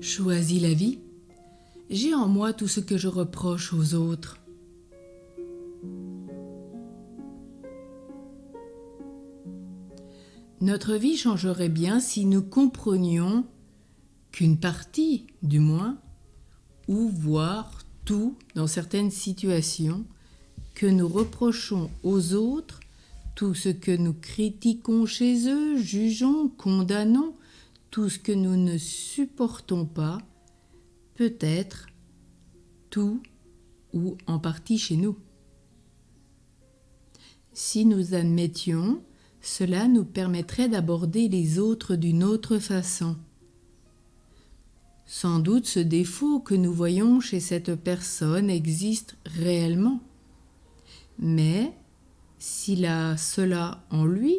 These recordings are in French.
choisis la vie, j'ai en moi tout ce que je reproche aux autres. Notre vie changerait bien si nous comprenions qu'une partie, du moins, ou voire tout dans certaines situations, que nous reprochons aux autres, tout ce que nous critiquons chez eux, jugeons, condamnons, tout ce que nous ne supportons pas, peut être tout ou en partie chez nous. Si nous admettions, cela nous permettrait d'aborder les autres d'une autre façon. Sans doute ce défaut que nous voyons chez cette personne existe réellement. Mais s'il a cela en lui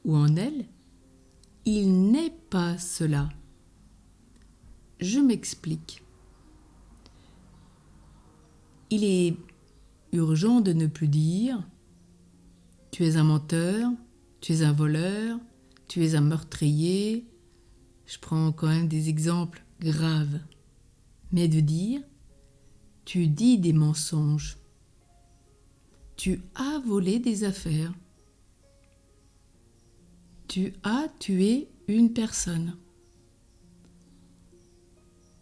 ou en elle, il n'est pas cela. Je m'explique. Il est urgent de ne plus dire « tu es un menteur, tu es un voleur, tu es un meurtrier ». Je prends quand même des exemples graves. Mais de dire « tu dis des mensonges ». Tu as volé des affaires. Tu as tué une personne.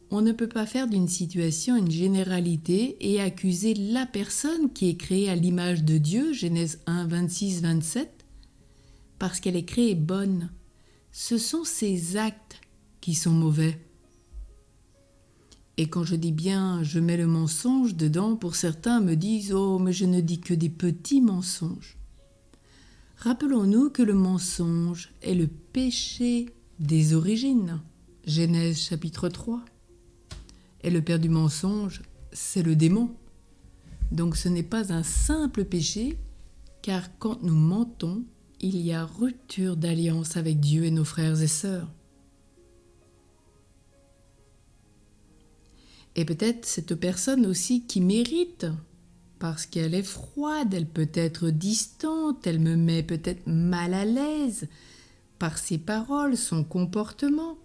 On ne peut pas faire d'une situation une généralité et accuser la personne qui est créée à l'image de Dieu, Genèse 1, 26, 27, parce qu'elle est créée bonne. Ce sont ses actes qui sont mauvais. Et quand je dis bien, je mets le mensonge dedans, pour certains me disent « Oh, mais je ne dis que des petits mensonges ». Rappelons-nous que le mensonge est le péché des origines, Genèse chapitre 3. Et le père du mensonge, c'est le démon. Donc ce n'est pas un simple péché, car quand nous mentons, il y a rupture d'alliance avec Dieu et nos frères et sœurs. Et peut-être cette personne aussi qui mérite, parce qu'elle est froide, elle peut être distante, elle me met peut-être mal à l'aise par ses paroles, son comportement.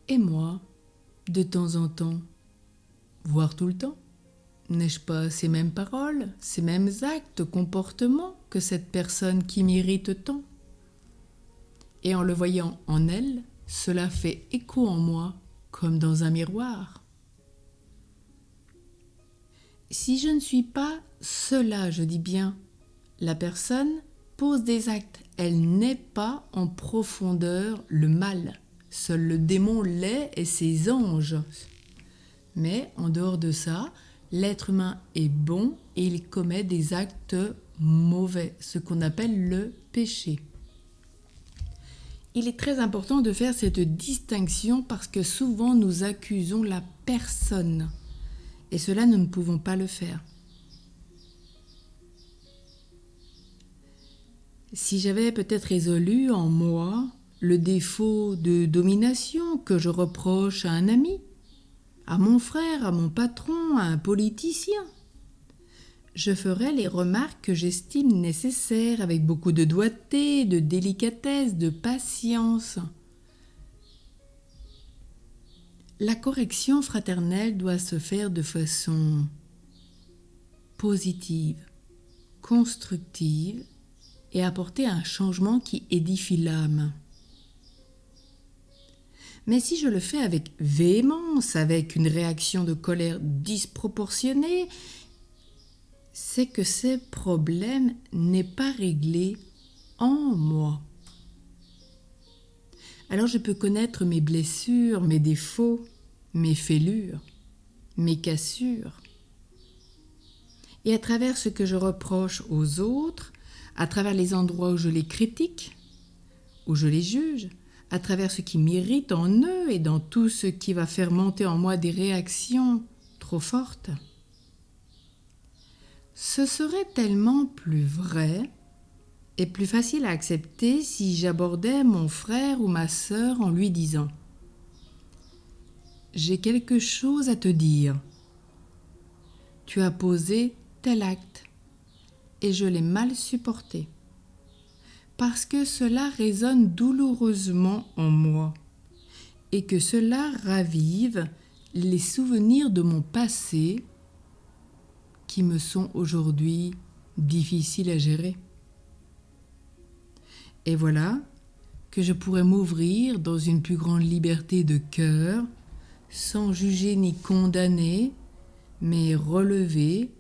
Et moi, de temps en temps, voire tout le temps, n'ai-je pas ces mêmes paroles, ces mêmes actes, comportements que cette personne qui m'irrite tant? Et en le voyant en elle, cela fait écho en moi, comme dans un miroir. Si je ne suis pas cela, je dis bien, la personne pose des actes, elle n'est pas en profondeur le mal. Seul le démon l'est et ses anges. Mais en dehors de ça, l'être humain est bon et il commet des actes mauvais, ce qu'on appelle le péché. Il est très important de faire cette distinction parce que souvent nous accusons la personne et cela nous ne pouvons pas le faire. Si j'avais peut-être résolu en moi le défaut de domination que je reproche à un ami, à mon frère, à mon patron, à un politicien, je ferai les remarques que j'estime nécessaires avec beaucoup de doigté, de délicatesse, de patience. La correction fraternelle doit se faire de façon positive, constructive et apporter un changement qui édifie l'âme. Mais si je le fais avec véhémence, avec une réaction de colère disproportionnée, c'est que ce problème n'est pas réglé en moi. Alors je peux connaître mes blessures, mes défauts, mes fêlures, mes cassures. Et à travers ce que je reproche aux autres, à travers les endroits où je les critique, où je les juge, à travers ce qui m'irrite en eux et dans tout ce qui va faire monter en moi des réactions trop fortes, ce serait tellement plus vrai et plus facile à accepter si j'abordais mon frère ou ma sœur en lui disant « J'ai quelque chose à te dire. Tu as posé tel acte et je l'ai mal supporté. parce que cela résonne douloureusement en moi et que cela ravive les souvenirs de mon passé qui me sont aujourd'hui difficiles à gérer. Et voilà que je pourrais m'ouvrir dans une plus grande liberté de cœur, sans juger ni condamner, mais relever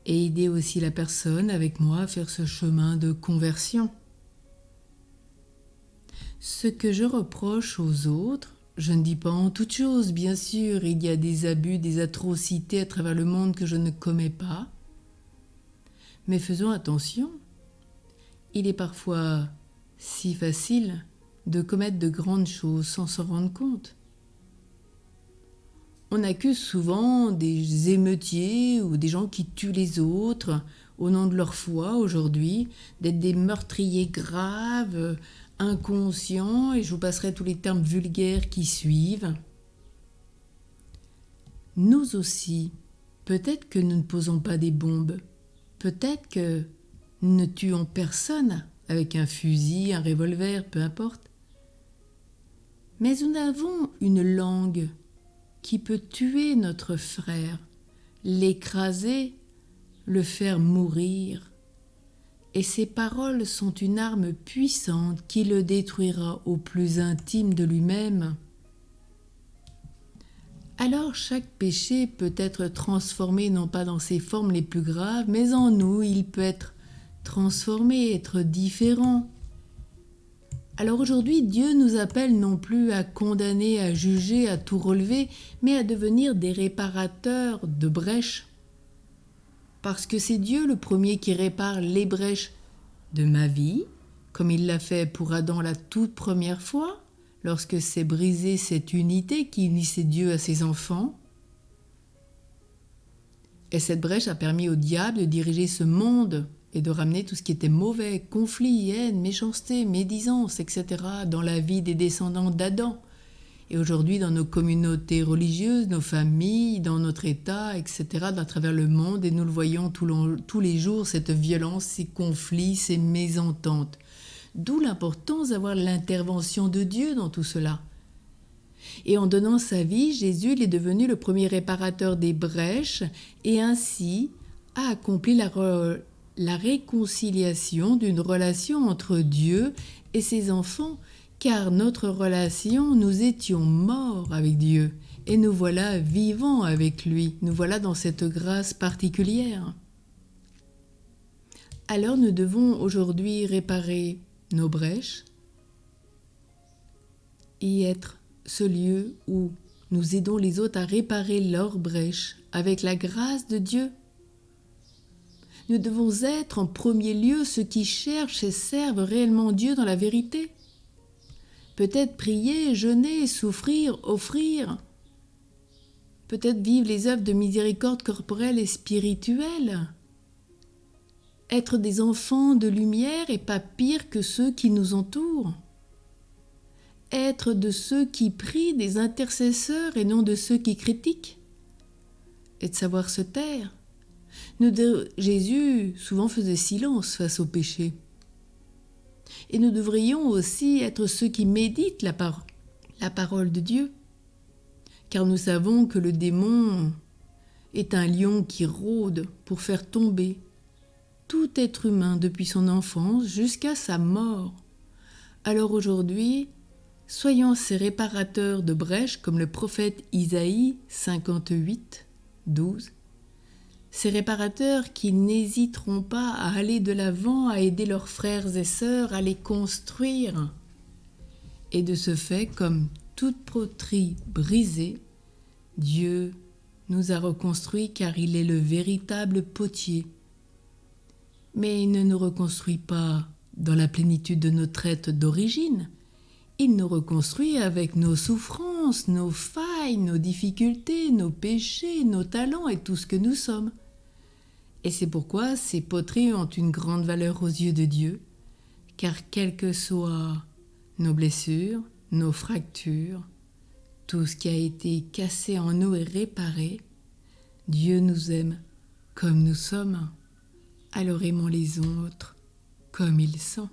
et aider aussi la personne avec moi à faire ce chemin de conversion. Ce que je reproche aux autres, je ne dis pas en toute chose, bien sûr, il y a des abus, des atrocités à travers le monde que je ne commets pas, mais faisons attention, il est parfois si facile de commettre de grandes choses sans s'en rendre compte. On accuse souvent des émeutiers ou des gens qui tuent les autres au nom de leur foi aujourd'hui d'être des meurtriers graves, inconscients, et je vous passerai tous les termes vulgaires qui suivent. Nous aussi, peut-être que nous ne posons pas des bombes, peut-être que nous ne tuons personne avec un fusil, un revolver, peu importe. Mais nous avons une langue qui peut tuer notre frère, l'écraser, le faire mourir. Et ces paroles sont une arme puissante qui le détruira au plus intime de lui-même. Alors chaque péché peut être transformé non pas dans ses formes les plus graves, mais en nous, il peut être transformé, être différent. Alors aujourd'hui, Dieu nous appelle non plus à condamner, à juger, à tout relever, mais à devenir des réparateurs de brèches. Parce que c'est Dieu le premier qui répare les brèches de ma vie, comme il l'a fait pour Adam la toute première fois, lorsque s'est brisée cette unité qui unissait Dieu à ses enfants. Et cette brèche a permis au diable de diriger ce monde et de ramener tout ce qui était mauvais, conflit, haine, méchanceté, médisance, etc. dans la vie des descendants d'Adam. Et aujourd'hui, dans nos communautés religieuses, nos familles, dans notre État, etc., à travers le monde, et nous le voyons tous les jours, cette violence, ces conflits, ces mésententes. D'où l'importance d'avoir l'intervention de Dieu dans tout cela. Et en donnant sa vie, Jésus il est devenu le premier réparateur des brèches et ainsi a accompli la réconciliation d'une relation entre Dieu et ses enfants, car notre relation, nous étions morts avec Dieu et nous voilà vivants avec lui, nous voilà dans cette grâce particulière. Alors nous devons aujourd'hui réparer nos brèches et être ce lieu où nous aidons les autres à réparer leurs brèches avec la grâce de Dieu. Nous devons être en premier lieu ceux qui cherchent et servent réellement Dieu dans la vérité. Peut-être prier, jeûner, souffrir, offrir. Peut-être vivre les œuvres de miséricorde corporelle et spirituelle. Être des enfants de lumière et pas pire que ceux qui nous entourent. Être de ceux qui prient, des intercesseurs et non de ceux qui critiquent. Et de savoir se taire. Jésus souvent faisait silence face au péché. Et nous devrions aussi être ceux qui méditent la parole de Dieu. Car nous savons que le démon est un lion qui rôde pour faire tomber tout être humain depuis son enfance jusqu'à sa mort. Alors aujourd'hui, soyons ces réparateurs de brèches comme le prophète Isaïe 58, 12. Ces réparateurs qui n'hésiteront pas à aller de l'avant, à aider leurs frères et sœurs, à les construire. Et de ce fait, comme toute poterie brisée, Dieu nous a reconstruits car il est le véritable potier. Mais il ne nous reconstruit pas dans la plénitude de notre être d'origine. Il nous reconstruit avec nos souffrances, nos failles, nos difficultés, nos péchés, nos talents et tout ce que nous sommes. Et c'est pourquoi ces poteries ont une grande valeur aux yeux de Dieu, car quelles que soient nos blessures, nos fractures, tout ce qui a été cassé en nous et réparé, Dieu nous aime comme nous sommes. Alors aimons les autres comme ils sont.